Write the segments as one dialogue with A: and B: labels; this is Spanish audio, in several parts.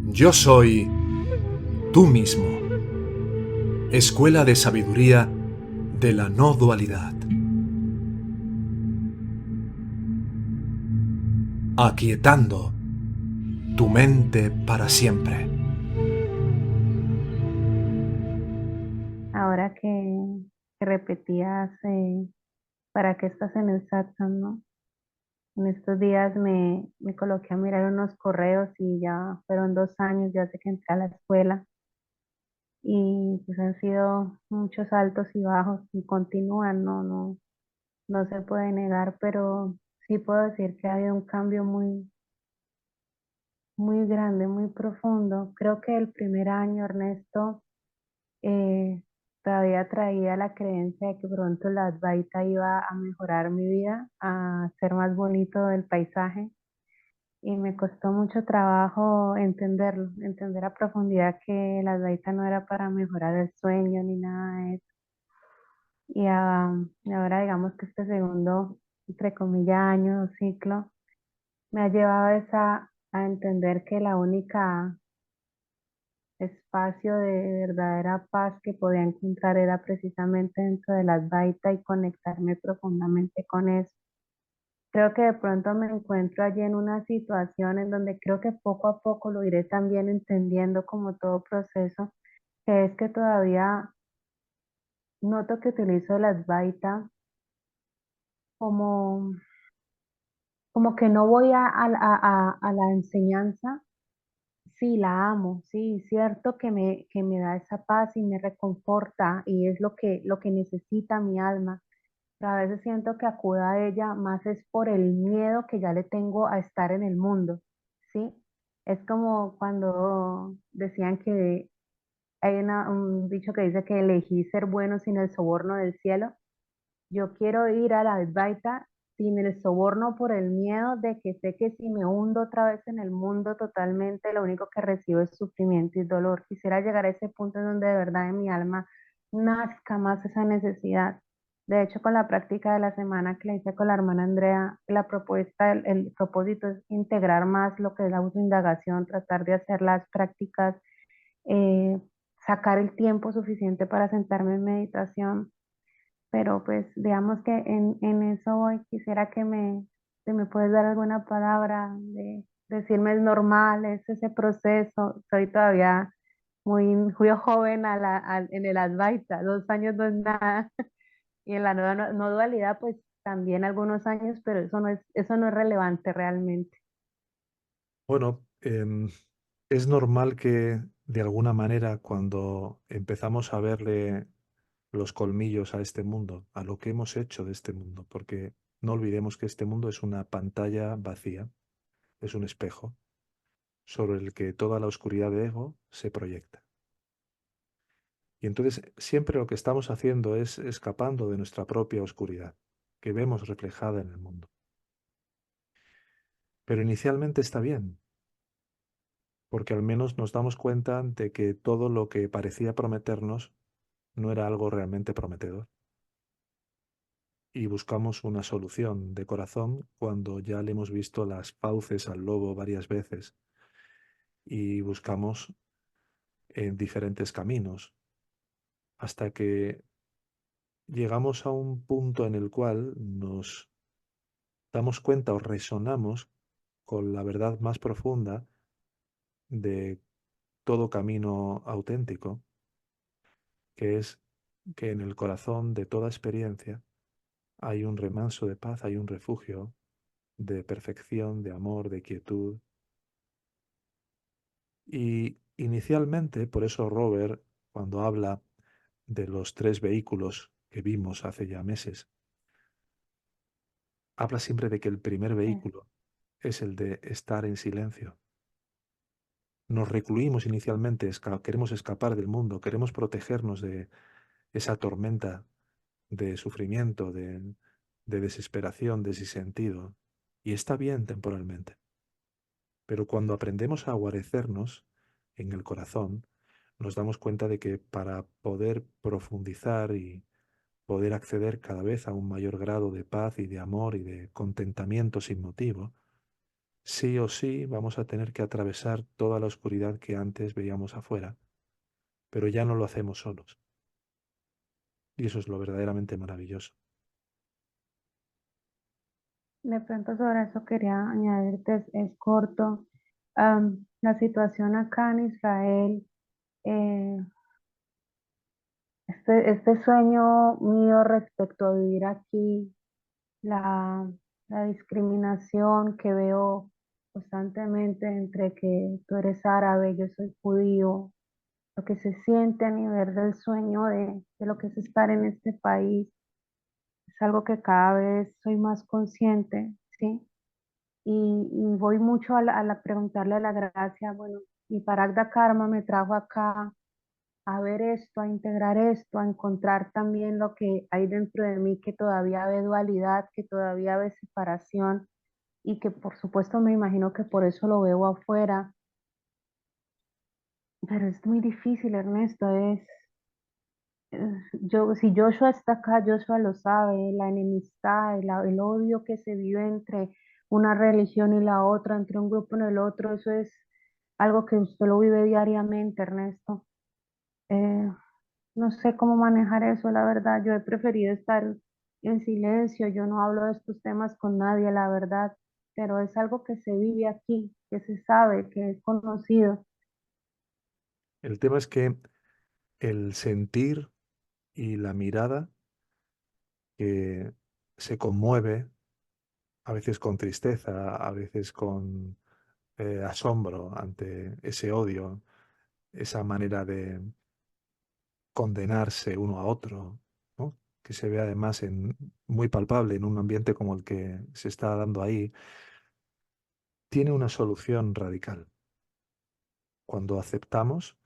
A: Yo soy tú mismo, escuela de sabiduría de la no dualidad. Aquietando tu mente para siempre.
B: Ahora que repetías, ¿para qué estás en el satsang, no? En estos días me coloqué a mirar unos correos y ya fueron 2 años, ya sé que entré a la escuela y pues han sido muchos altos y bajos y continúan, no se puede negar, pero sí puedo decir que ha habido un cambio muy grande, muy profundo. Creo que el primer año, Ernesto, eh, todavía traía la creencia de que pronto la Advaita iba a mejorar mi vida, a hacer más bonito el paisaje. Y me costó mucho trabajo entenderlo, entender a profundidad que la Advaita no era para mejorar el sueño ni nada de eso. Y ahora digamos que este segundo, entre comillas, año o ciclo, me ha llevado a entender que la única espacio de verdadera paz que podía encontrar era precisamente dentro de la Advaita y conectarme profundamente con eso. Creo que de pronto me encuentro allí en una situación en donde creo que poco a poco lo iré también entendiendo como todo proceso, que es que todavía noto que utilizo la Advaita como, como que no voy a la enseñanza. Sí, la amo, sí, cierto que me da esa paz y me reconforta y es lo que necesita mi alma, pero a veces siento que acudo a ella más es por el miedo que ya le tengo a estar en el mundo, ¿sí? Es como cuando decían que hay un dicho que dice que elegí ser bueno sin el soborno del cielo. Yo quiero ir a la Advaita sin el soborno por el miedo de que sé que si me hundo otra vez en el mundo totalmente, lo único que recibo es sufrimiento y dolor. Quisiera llegar a ese punto en donde de verdad en mi alma nazca más esa necesidad. De hecho, con la práctica de la semana que le hice con la hermana Andrea, la propuesta, el propósito es integrar más lo que es la autoindagación, tratar de hacer las prácticas, eh, sacar el tiempo suficiente para sentarme en meditación, pero pues digamos que en eso voy. Quisiera que me puedes dar alguna palabra, de decirme es normal, es ese proceso. Soy todavía muy joven en el Advaita, 2 años no es nada. Y en la no dualidad, pues también algunos años, pero eso no es relevante realmente.
C: Bueno, es normal que de alguna manera cuando empezamos a verle los colmillos a este mundo, a lo que hemos hecho de este mundo, porque no olvidemos que este mundo es una pantalla vacía, es un espejo sobre el que toda la oscuridad de ego se proyecta. Y entonces siempre lo que estamos haciendo es escapando de nuestra propia oscuridad, que vemos reflejada en el mundo. Pero inicialmente está bien, porque al menos nos damos cuenta de que todo lo que parecía prometernos no era algo realmente prometedor. Y buscamos una solución de corazón cuando ya le hemos visto las fauces al lobo varias veces y buscamos en diferentes caminos hasta que llegamos a un punto en el cual nos damos cuenta o resonamos con la verdad más profunda de todo camino auténtico, que es que en el corazón de toda experiencia hay un remanso de paz, hay un refugio de perfección, de amor, de quietud. Y inicialmente, por eso Robert, cuando habla de los tres vehículos que vimos hace ya meses, habla siempre de que el primer
B: Sí,
C: vehículo es el de estar en silencio. Nos recluimos inicialmente, queremos escapar del mundo, queremos protegernos de esa tormenta de sufrimiento, de desesperación, de sinsentido. Y está bien temporalmente. Pero cuando aprendemos a guarecernos en el corazón, nos damos cuenta de que para poder profundizar y poder acceder cada vez a un mayor grado de paz y de amor y de contentamiento sin motivo, sí o sí vamos a tener que atravesar toda la oscuridad que antes veíamos afuera, pero ya no lo hacemos solos. Y eso es lo verdaderamente maravilloso.
B: De pronto sobre eso quería añadirte, es corto. La situación acá en Israel, eh, este sueño mío respecto a vivir aquí, la, la discriminación que veo constantemente entre que tú eres árabe, yo soy judío, lo que se siente a nivel del sueño de lo que es estar en este país, es algo que cada vez soy más consciente, ¿sí? Y voy mucho a preguntarle a la gracia, bueno, mi Paragda Karma me trajo acá a ver esto, a integrar esto, a encontrar también lo que hay dentro de mí que todavía ve dualidad, que todavía ve separación y que por supuesto me imagino que por eso lo veo afuera. Pero es muy difícil, Ernesto, si Joshua está acá, Joshua lo sabe, la enemistad, el odio que se vive entre una religión y la otra, entre un grupo y el otro, eso es algo que usted lo vive diariamente, Ernesto. Eh, no sé cómo manejar eso, la verdad. Yo he preferido estar en silencio, yo no hablo de estos temas con nadie, la verdad, pero es algo que se vive aquí, que se sabe, que es conocido.
C: El tema es que el sentir y la mirada que se conmueve, a veces con tristeza, a veces con asombro ante ese odio, esa manera de condenarse uno a otro, ¿no? Que se ve además muy palpable en un ambiente como el que se está dando ahí, tiene una solución radical. Cuando aceptamos,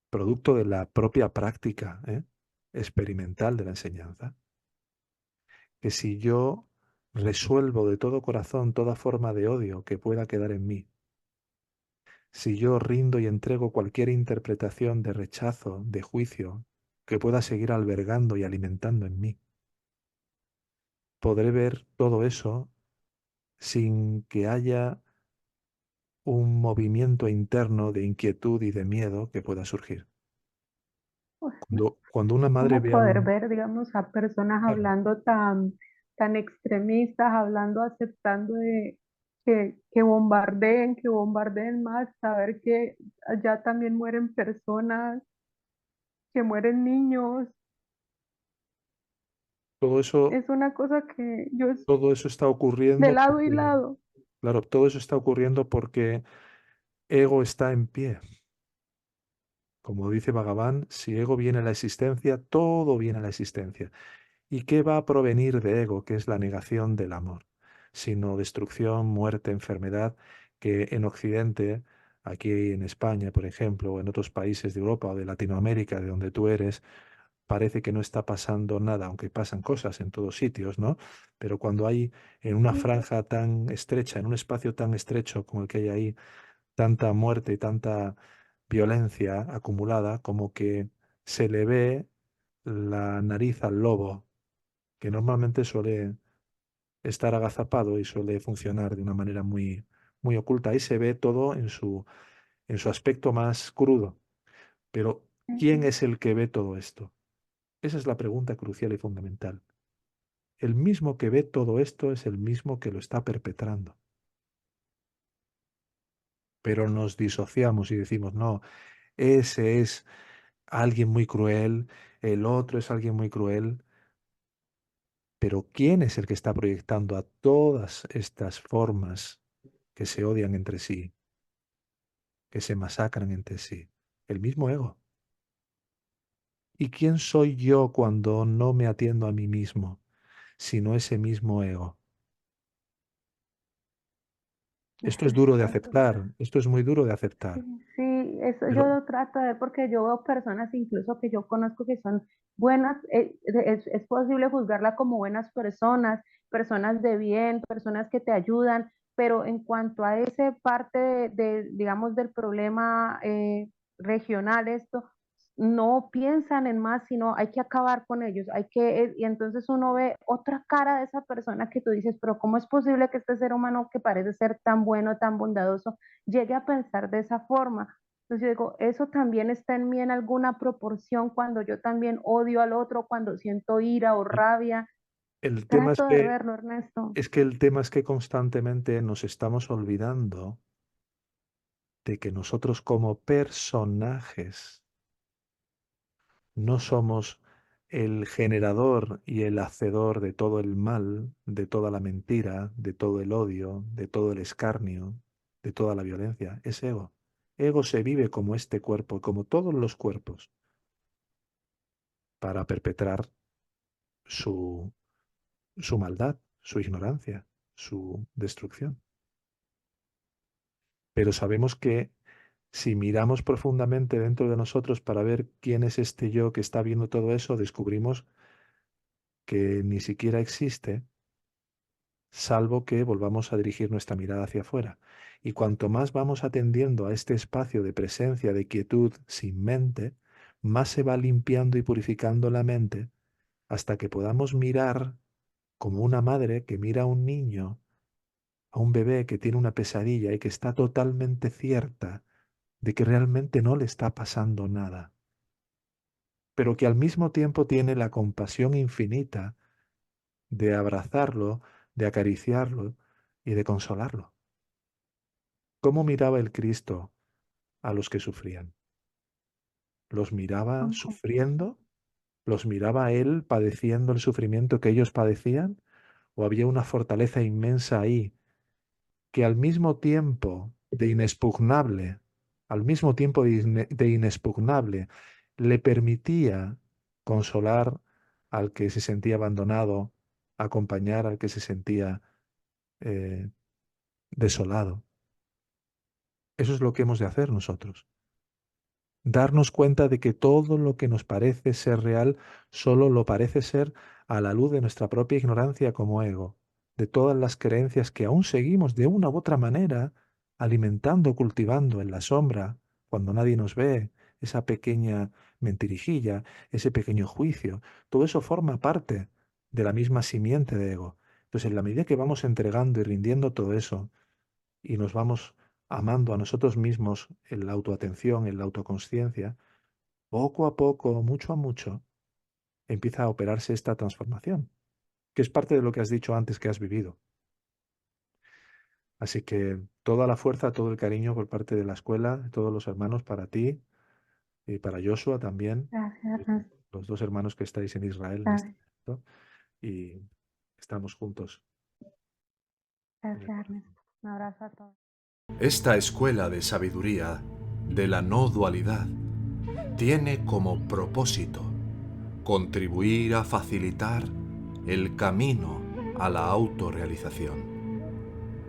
C: producto de la propia práctica, experimental de la enseñanza, que si yo resuelvo de todo corazón toda forma de odio que pueda quedar en mí, si yo rindo y entrego cualquier interpretación de rechazo, de juicio, que pueda seguir albergando y alimentando en mí, podré ver todo eso sin que haya un movimiento interno de inquietud y de miedo que pueda surgir.
B: Uf,
C: Cuando una madre
B: cómo
C: ve a
B: poder
C: un...
B: ver, digamos, a personas
C: Claro,
B: hablando tan extremistas, hablando, aceptando de que bombardeen más, saber que allá también mueren personas, que mueren niños,
C: todo eso,
B: es una cosa que yo es
C: todo eso está
B: de
C: ocurriendo
B: lado y
C: porque,
B: lado.
C: claro, todo eso está ocurriendo porque ego está en pie. Como dice Bhagavan, si ego viene a la existencia, todo viene a la existencia. ¿Y qué va a provenir de ego, que es la negación del amor? Sino destrucción, muerte, enfermedad, que en Occidente, aquí en España, por ejemplo, o en otros países de Europa o de Latinoamérica, de donde tú eres, parece que no está pasando nada, aunque pasan cosas en todos sitios, ¿no? Pero cuando hay en una
B: Sí,
C: franja tan estrecha, en un espacio tan estrecho como el que hay ahí, tanta muerte y tanta violencia acumulada, como que se le ve la nariz al lobo, que normalmente suele estar agazapado y suele funcionar de una manera muy, muy oculta. Ahí se ve todo en su aspecto más crudo. Pero, ¿quién
B: sí,
C: es el que ve todo esto? Esa es la pregunta crucial y fundamental. El mismo que ve todo esto es el mismo que lo está perpetrando. Pero nos disociamos y decimos, no, ese es alguien muy cruel, el otro es alguien muy cruel. Pero ¿quién es el que está proyectando a todas estas formas que se odian entre sí, que se masacran entre sí? El mismo ego. ¿Y quién soy yo cuando no me atiendo a mí mismo, sino ese mismo ego? Esto es duro de
B: total.
C: aceptar, esto es muy duro de
B: Sí,
C: aceptar,
B: sí, eso yo
C: pero
B: lo trato de ver porque yo veo personas incluso que yo conozco que son buenas, es posible juzgarla como buenas personas, personas de bien, personas que te ayudan, pero en cuanto a esa parte digamos, del problema regional, esto, no piensan en más, sino hay que acabar con ellos, y entonces uno ve otra cara de esa persona que tú dices, pero ¿cómo es posible que este ser humano que parece ser tan bueno, tan bondadoso, llegue a pensar de esa forma? Entonces yo digo, eso también está en mí en alguna proporción cuando yo también odio al otro, cuando siento ira o
C: El,
B: rabia.
C: el tema
B: Trato de verlo, Ernesto.
C: es que el tema es que constantemente nos estamos olvidando de que nosotros como personajes no somos el generador y el hacedor de todo el mal, de toda la mentira, de todo el odio, de todo el escarnio, de toda la violencia. Es ego. Ego se vive como este cuerpo, como todos los cuerpos, para perpetrar su, su maldad, su ignorancia, su destrucción. Pero sabemos que si miramos profundamente dentro de nosotros para ver quién es este yo que está viendo todo eso, descubrimos que ni siquiera existe, salvo que volvamos a dirigir nuestra mirada hacia afuera. Y cuanto más vamos atendiendo a este espacio de presencia, de quietud sin mente, más se va limpiando y purificando la mente hasta que podamos mirar como una madre que mira a un niño, a un bebé que tiene una pesadilla y que está totalmente cierta de que realmente no le está pasando nada, pero que al mismo tiempo tiene la compasión infinita de abrazarlo, de acariciarlo y de consolarlo. ¿Cómo miraba el Cristo a los que sufrían? ¿Los miraba
B: Con
C: sufriendo? ¿Los miraba a Él padeciendo el sufrimiento que ellos padecían? ¿O había una fortaleza inmensa ahí que al mismo tiempo de inexpugnable, al mismo tiempo de inexpugnable, le permitía consolar al que se sentía abandonado, acompañar al que se sentía eh, desolado? Eso es lo que hemos de hacer nosotros. Darnos cuenta de que todo lo que nos parece ser real solo lo parece ser a la luz de nuestra propia ignorancia como ego, de todas las creencias que aún seguimos de una u otra manera alimentando, cultivando en la sombra, cuando nadie nos ve, esa pequeña mentirijilla, ese pequeño juicio, todo eso forma parte de la misma simiente de ego. Entonces, en la medida que vamos entregando y rindiendo todo eso, y nos vamos amando a nosotros mismos en la autoatención, en la autoconsciencia, poco a poco, mucho a mucho, empieza a operarse esta transformación, que es parte de lo que has dicho antes que has vivido. Así que toda la fuerza, todo el cariño por parte de la escuela, de todos los hermanos para ti y para Joshua también,
B: Gracias, Ernesto.
C: los dos hermanos que estáis en Israel en este
B: Gracias,
C: momento, y estamos juntos en el
B: gracias,
C: corazón.
B: Ernesto. Un abrazo a todos.
A: Esta escuela de sabiduría de la no dualidad tiene como propósito contribuir a facilitar el camino a la autorrealización.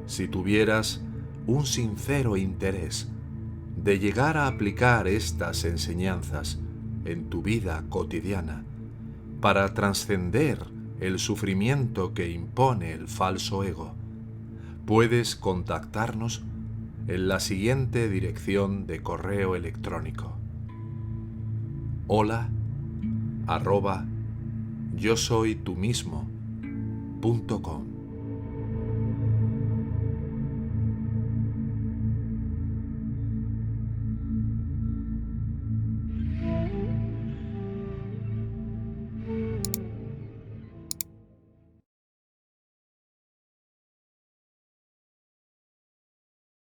A: Si tuvieras un sincero interés de llegar a aplicar estas enseñanzas en tu vida cotidiana para trascender el sufrimiento que impone el falso ego, puedes contactarnos en la siguiente dirección de correo electrónico: hola@yosoytumismo.com.